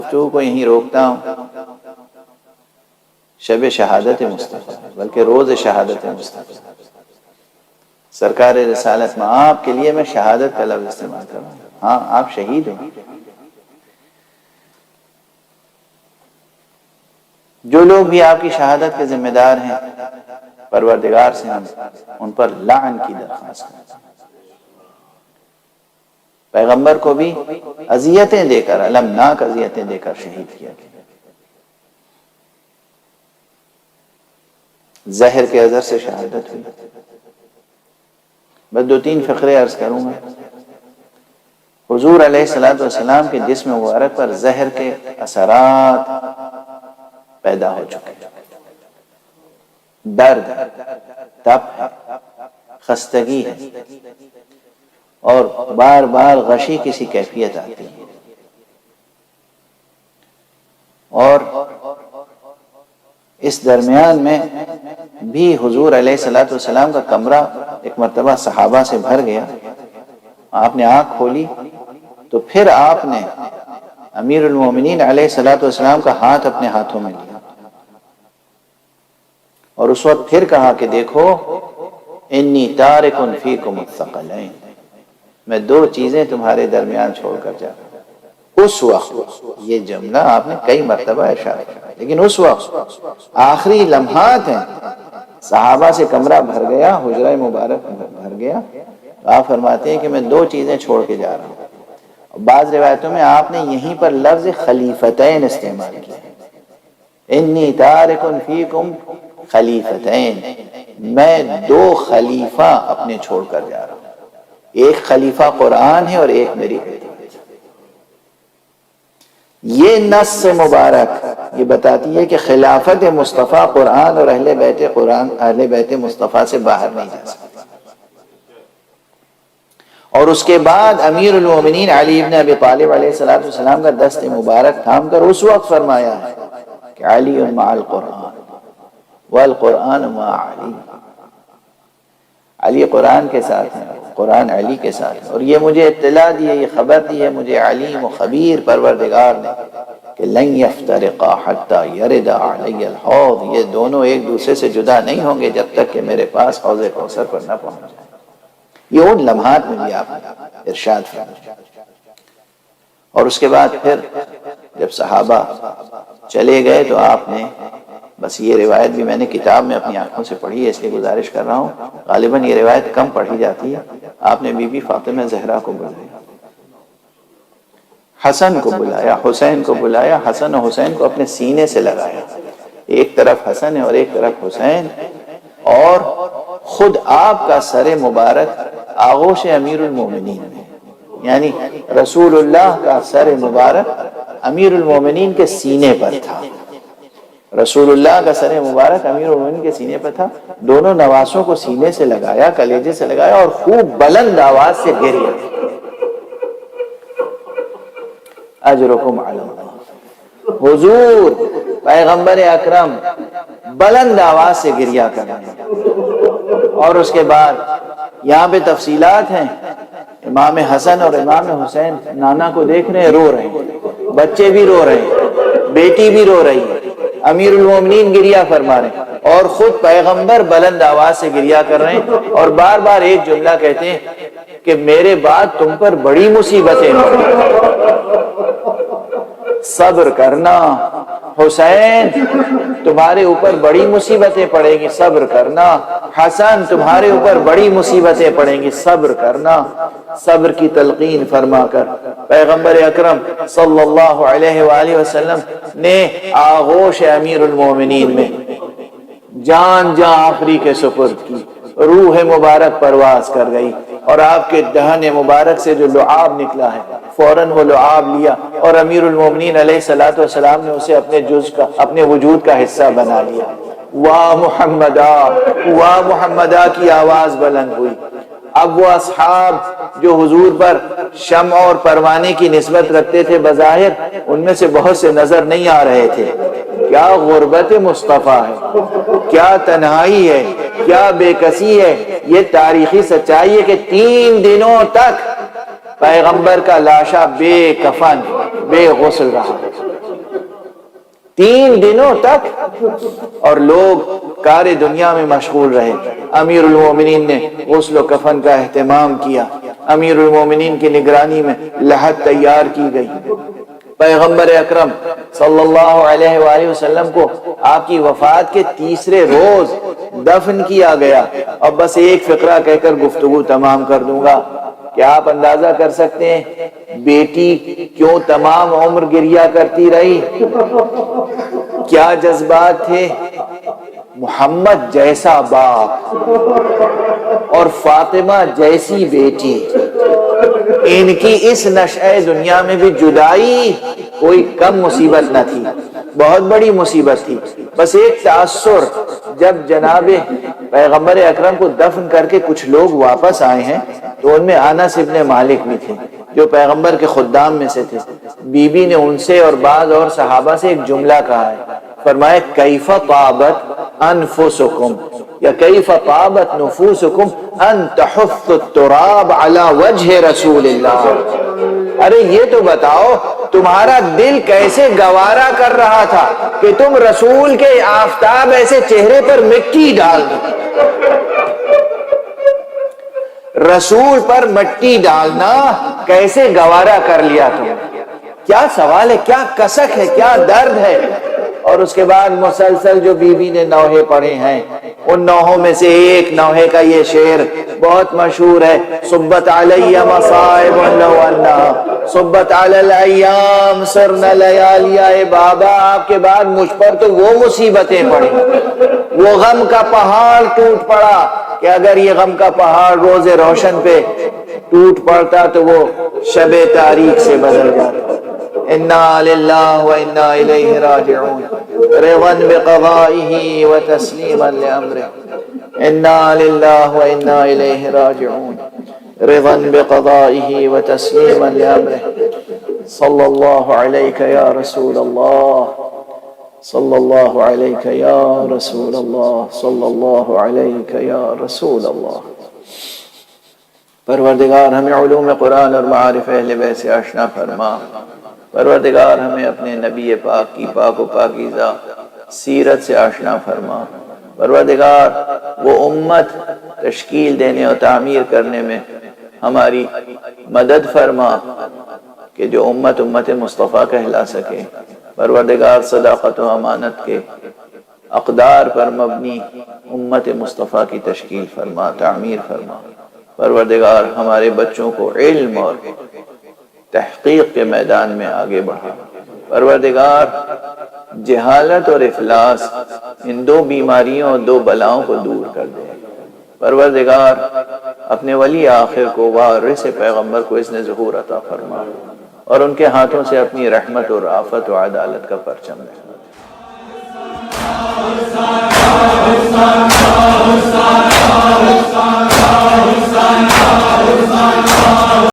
گفتگو کو یہیں روکتا ہوں. شب شہادت مصطفیٰ بلکہ روز شہادت مصطفیٰ. سرکار رسالت میں آپ کے لیے میں شہادت کا لفظ استعمال کر رہا ہوں. ہاں آپ شہید ہیں. جو لوگ بھی آپ کی شہادت کے ذمہ دار ہیں پروردگار سے ہم ان پر لعن کی درخواست کرتے ہیں. پیغمبر کو بھی اذیتیں دے کر المناک اذیتیں دے کر شہید کیا گیا. زہر کے اثر سے شہادت ہوئی. بس 2-3 فقرے عرض کروں گا. حضور علیہ السلام کے جسم مبارک پر زہر کے اثرات پیدا ہو چکے. درد ہے، تپ ہے، خستگی ہے اور بار بار غشی کسی کیفیت آتی ہے. اور اس درمیان میں بھی حضور علیہ السلام کا کمرہ ایک مرتبہ صحابہ سے بھر گیا. آپ نے آنکھ کھولی تو پھر آپ نے امیر المومنین علیہ السلام کا ہاتھ اپنے ہاتھوں میں لیا اور اس وقت پھر کہا کہ دیکھو انی تارک فیکم الثقلین، میں 2 چیزیں تمہارے درمیان چھوڑ کر جا رہا ہوں. اس وقت یہ جملہ آپ نے کئی مرتبہ ارشاد کیا، لیکن اس وقت آخری لمحات ہیں. صحابہ سے کمرہ بھر گیا، حجرہ مبارک بھر گیا. آپ فرماتے ہیں کہ میں 2 چیزیں چھوڑ کے جا رہا ہوں. بعض روایتوں میں آپ نے یہیں پر لفظ خلیفتین استعمال کیا. انی تارک فیکم خلیفتین، میں 2 خلیفہ اپنے چھوڑ کر جا رہا ہوں. ایک خلیفہ قرآن ہے اور ایک میری بیٹی. یہ نص مبارک یہ بتاتی ہے کہ خلافت مصطفیٰ قرآن اور اہل بیت مصطفیٰ سے باہر نہیں جا سکتی. اور اس کے بعد امیر المومنین علی ابن ابی طالب علیہ السلام کا دست مبارک تھام کر اس وقت فرمایا ہے کہ علی مع القرآن والقرآن مع علی. علی قرآن کے ساتھ ہیں، قرآن علی کے ساتھ ہے. اور یہ مجھے اطلاع دی ہے، یہ خبر دی ہے مجھے علیم و خبیر پروردگار نے کہ لن یفترقا حتی یرد علی الحوض، یہ دونوں ایک دوسرے سے جدا نہیں ہوں گے جب تک کہ میرے پاس حوض کوثر پر نہ پہنچ جائے. یہ ان لمحات میں بھی آپ نے ارشاد فرمایا. اور اس کے بعد پھر جب صحابہ چلے گئے تو آپ نے، بس یہ روایت بھی میں نے کتاب میں اپنی آنکھوں سے پڑھی ہے اس لیے گزارش کر رہا ہوں، غالباً یہ روایت کم پڑھی جاتی ہے. آپ نے بی بی فاطمہ زہرا کو بلایا، حسن کو بلایا، حسین کو بلایا. حسن و حسین کو اپنے سینے سے لگایا. ایک طرف حسن ہے اور ایک طرف حسین، اور خود آپ کا سر مبارک آغوش امیر المومنین میں، یعنی رسول اللہ کا سر مبارک امیر المومنین کے سینے پر تھا. رسول اللہ کا سر مبارک امیر المومنین کے سینے پر تھا. دونوں نواسوں کو سینے سے لگایا، کلیجے سے لگایا اور خوب بلند آواز سے گریے. اجرکم علی اللہ. حضور پیغمبر اکرم بلند آواز سے گریہ کر رہے ہیں. اور اس کے بعد یہاں پہ تفصیلات ہیں. امام حسن اور امام حسین نانا کو دیکھ رہے ہیں، رو رہے ہیں، بچے بھی رو رہے ہیں، بیٹی بھی رو رہی ہے، امیر المومنین گریہ فرما رہے ہیں اور خود پیغمبر بلند آواز سے گریہ کر رہے ہیں اور بار بار ایک جملہ کہتے ہیں کہ میرے بعد تم پر بڑی مصیبتیں صبر کرنا. حسین تمہارے اوپر بڑی مصیبتیں پڑیں گی، صبر کرنا. حسن تمہارے اوپر بڑی مصیبتیں پڑیں گی، صبر کرنا. صبر کی تلقین فرما کر پیغمبر اکرم صلی اللہ علیہ وآلہ وسلم نے آغوش امیر المومنین میں جان آخری کے سپرد کی. روح مبارک پرواز کر گئی اور آپ کے دہن مبارک سے جو لعاب نکلا ہے فوراً وہ لعاب لیا اور امیر المومنین علیہ السلام نے اسے اپنے وجود کا حصہ بنا لیا. واہ محمدہ، واہ محمدہ کی آواز بلند ہوئی. اب وہ اصحاب جو حضور پر شمع اور پروانے کی نسبت رکھتے تھے بظاہر ان میں سے بہت سے نظر نہیں آ رہے تھے. کیا غربت مصطفیٰ ہے، کیا تنہائی ہے، کیا بے کسی ہے. یہ تاریخی سچائی ہے کہ 3 دنوں تک پیغمبر کا لاشا بے کفن بے غسل رہا. 3 دنوں تک، اور لوگ کار دنیا میں مشغول رہے۔ امیر المومنین نے غسل و کفن کا اہتمام کیا، امیر المومنین کی نگرانی میں لحد تیار کی گئی، پیغمبر اکرم صلی اللہ علیہ وآلہ وسلم کو آپ کی وفات کے تیسرے روز دفن کیا گیا۔ اب بس ایک فقرہ کہہ کر گفتگو تمام کر دوں گا کہ آپ اندازہ کر سکتے ہیں بیٹی کیوں تمام عمر گریہ کرتی رہی؟ کیا جذبات تھے؟ محمد جیسا باپ اور فاطمہ جیسی بیٹی، ان کی اس نشأہ دنیا میں بھی جدائی کوئی کم مصیبت نہ تھی، بہت بڑی مصیبت تھی۔ بس ایک تأثر، جب جناب پیغمبر اکرم کو دفن کر کے کچھ لوگ واپس آئے ہیں تو ان میں انس ابن مالک بھی تھے جو پیغمبر کے خدام میں سے تھے۔ بی بی نے ان سے اور بعض اور صحابہ سے ایک جملہ کہا ہے، فرمایا کیف طابت انفسکم یا کیف طابت نفوسکم ان تحث التراب علی وجہ رسول اللہ۔ ارے یہ تو بتاؤ تمہارا دل کیسے گوارا کر رہا تھا کہ تم رسول کے آفتاب ایسے چہرے پر مٹی ڈال دو۔ رسول پر مٹی ڈالنا کیسے گوارا کر لیا تم؟ کیا سوال ہے، کیا کسک ہے، کیا درد ہے۔ اور اس کے بعد مسلسل جو بی بی نے نوحے پڑھے ہیں، ان نوحوں میں سے ایک نوحے کا یہ شعر بہت مشہور ہے، صبت علی مصائب لو انا صبت علی الایام سرنا لیالیا۔ اے بابا آپ کے بعد مجھ پر تو وہ مصیبتیں پڑی، وہ غم کا پہاڑ ٹوٹ پڑا کہ اگر یہ غم کا پہاڑ روز روشن پہ ٹوٹ پڑتا تو وہ شب تاریک سے بدل جاتا۔ انا للہ و انا الیہ راجعون رضا بقضائہ و تسلیما لامرہ۔ انا للہ و انا الیہ راجعون رضا بقضائہ و تسلیما لامرہ۔ صلی اللہ علیہ یا رسول اللہ، صلی اللہ علیہ یا رسول اللہ، صلی اللہ علیہ یا رسول اللہ۔ پروردگار ہمیں علوم قرآن اور معارف اہل بیت سے آشنا فرما۔ پروردگار ہمیں اپنے نبی پاک کی پاک و پاکیزہ سیرت سے آشنا فرما۔ پروردگار وہ امت تشکیل دینے اور تعمیر کرنے میں ہماری مدد فرما کہ جو امت مصطفیٰ کہلا سکے۔ پروردگار صداقت و امانت کے اقدار پر مبنی امت مصطفیٰ کی تشکیل فرما، تعمیر فرما۔ پروردگار ہمارے بچوں کو علم اور تحقیق کے میدان میں آگے بڑھا۔ پروردگار جہالت اور افلاس ان 2 بیماریوں اور 2 بلاؤں کو دور کر دے۔ پروردگار اپنے ولی آخر کو وارث پیغمبر کو اذن ظہور عطا فرما اور ان کے ہاتھوں سے اپنی رحمت اور رافت و عدالت کا پرچم لے۔